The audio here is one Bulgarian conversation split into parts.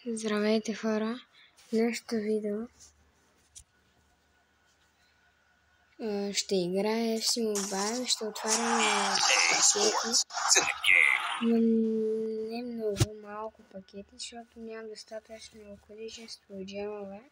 Здравейте, хора! В днешното видео ще играя FC Mobile, ще отваряме пакети, но не много, малко пакети, защото нямам достатъчно количество джемове.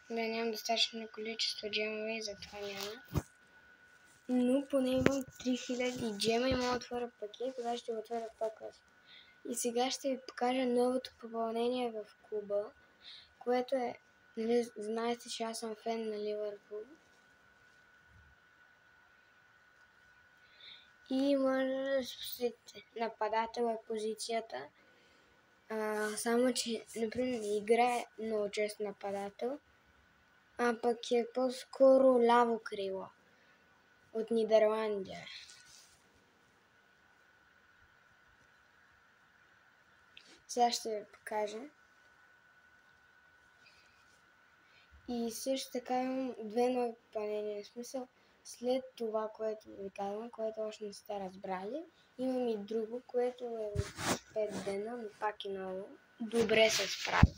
Нямам достатъчно количество джемове и затова няма. Но поне имам 3000 джема и мога да отворя пакет, тогава ще го отворя по-късно. И сега ще ви покажа новото попълнение в клуба, което е, нали, знаете, че аз съм фен на Ливърпул. И може да спасите. Нападател е позицията. Само, че, например, играе много често нападател, а пък е по-скоро ляво крило от Нидерландия. Сега ще ви покажа. И също така имам две нови попълнения. В смисъл, след това, което ви казвам, което още не сте разбрали, имам и друго, което е от 5 дена, но пак и много. Добре се справя.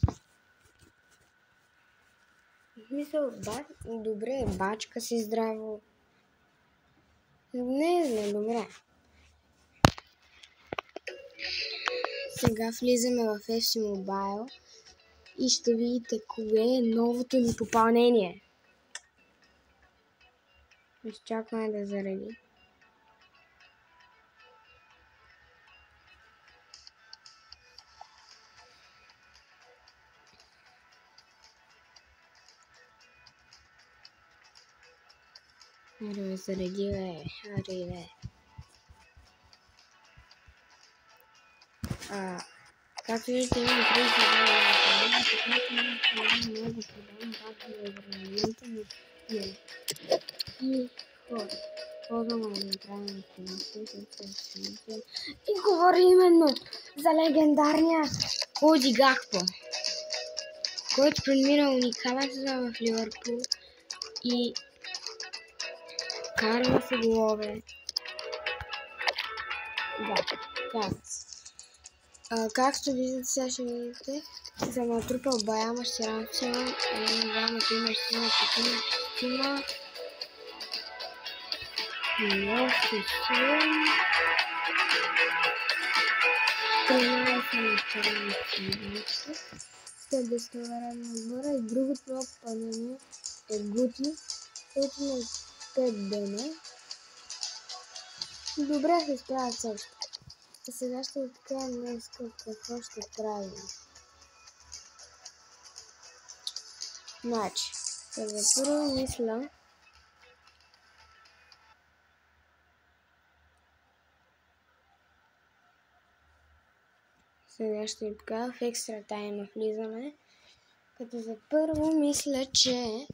В смисъл, добре, бачка си здраво. Не, добре. Сега влизаме в FC Mobile и ще видите кое е новото ни попълнение. Изчакваме да заради. Аре, заради, бе. Аре, бе. Както виждате, имам 30 и говори именно за легендарния Коди Гакпо, който премина уникален сезон в Ливърпул и карва се голове. Да, карва се. Както виждате, сега ще видите, съм натрупал бая мащеранци, двамата има щина, шестима, много сесуем, 13 мащеранци, след да сте върваме отбора и другото много попълнение е Гути, който на 5 дена. Добре се справят също. А сега ще ви покажа днес какво ще правим. Значи, за първо мисля, сега ще ви покажа в екстра тайм влизаме, като за първо мисля, че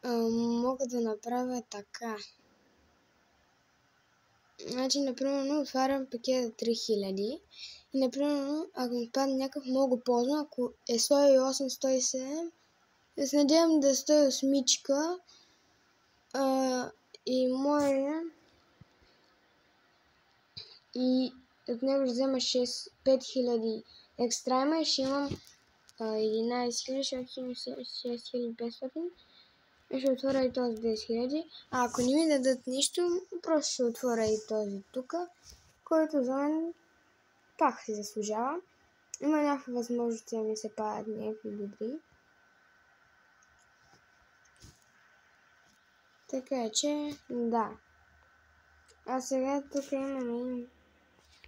мога да направя така. Значи, например, отварям пакета 3000 и, например, ако ми падне някакъв много ползно, ако е 108-107, да се надявам да е 108 и може и от него ще взема 5000 екстра има и ще имам 11 6500. Ще отворя и този 10 000. А ако не ми дадат нищо, просто ще отворя и този тук, който за мен пак си заслужава. Има някакви възможности да ми се падат някакви добри. Така че, да. А сега тук имаме,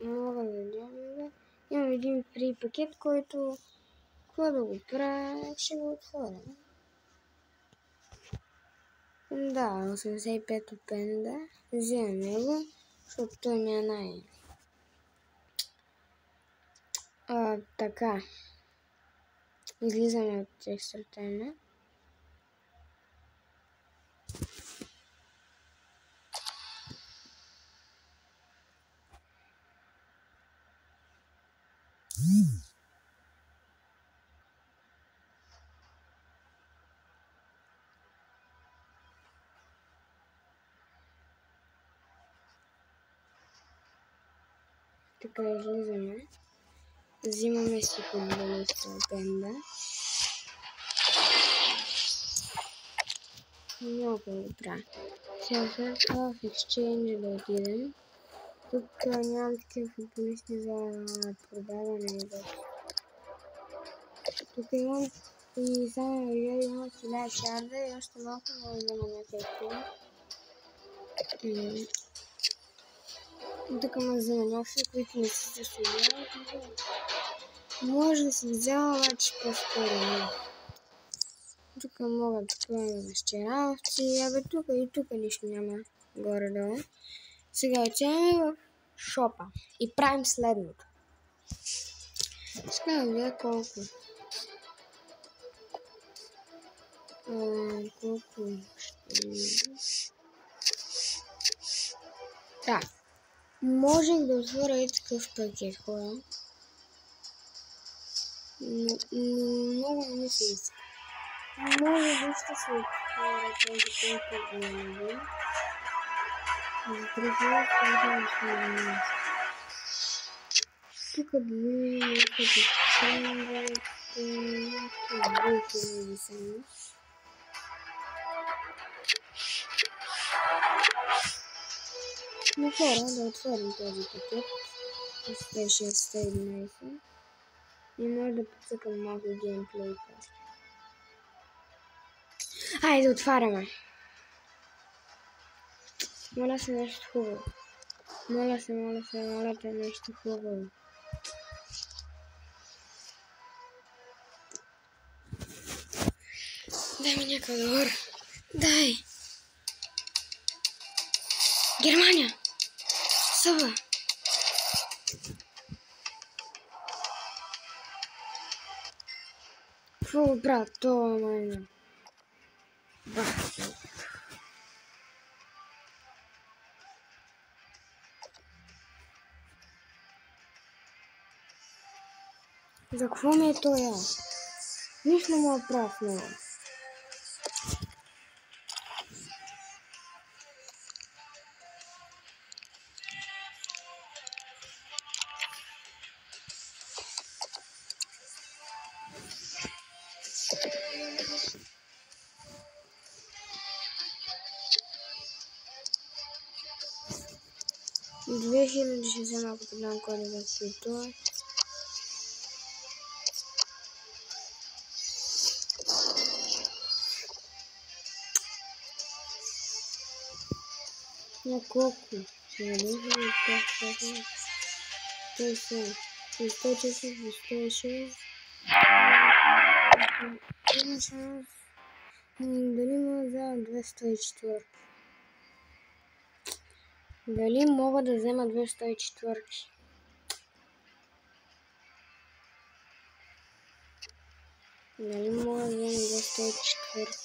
мога да гледам, имам един фри пакет, който, какво да го правя, ще го отворя. Да, 85 от пенда. Вземем него, защото той ми е така. Излизаме от екстра тайма. Тук излизаме. Взимаме си футболиста Пенда. Много добра. Сега след това в Exchange да отидем. Тук нямам такива футболисти за продаване. Тук имам и само имам 1000 шарда и още малко мога да взема някакви. Тук ме взема някакви, които не си заслужават. Може да си взема, обаче по-скоро не. Тук мога да правим щеравци, абе тук и тук нищо няма горе-долу. Сега отиваме в шопа и правим следното. Сега да видя колко. Колко ще... Да. Можех да отворя и такъв пакет, хора. Но много не ми се иска. Може да ще се отворя този пакет на него. За другия пакет на него. Тук да видим някакви ценности, някакви 2000 само. Но хора, да отворим този пакет. 106-111. И може да подсъкам малко геймплей. Айде, отваряме. Моля се нещо хубаво. Моля се, нещо хубаво. Дай ми някакъв добър. Дай! Германия! Съба! Какво брат? Това майна. За какво ми е това? Нищо не мога да правя с него. Две хиляди ще взема, ако подам кода за това. На колко? 106, 106. Има шанс. Дали мога да взема 204? Дали мога да взема 204? Дали мога да взема 204?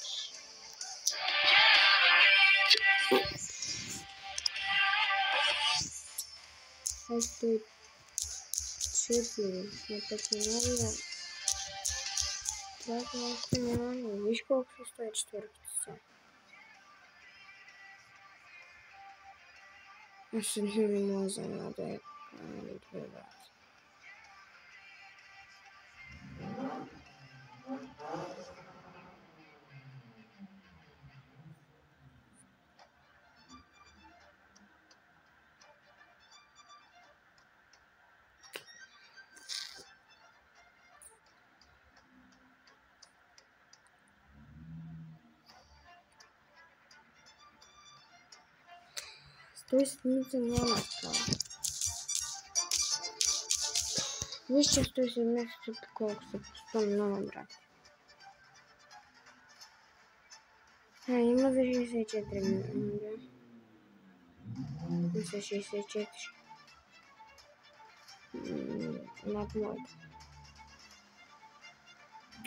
Още 4. На пътиновия. Това още няма. Виж колко са 104 са. Аз не мога да взема да е две брат. Той седмица няма такава. Виж, че 117 по колко са по 100 много, брат. Има за 64 минути. За 64. Над моята.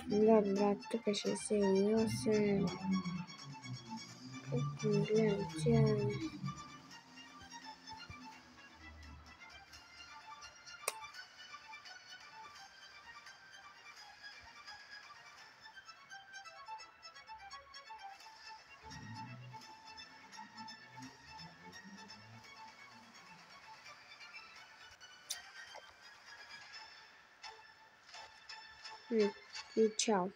Да, брат, тук 68. Как не гледам тя. И чао!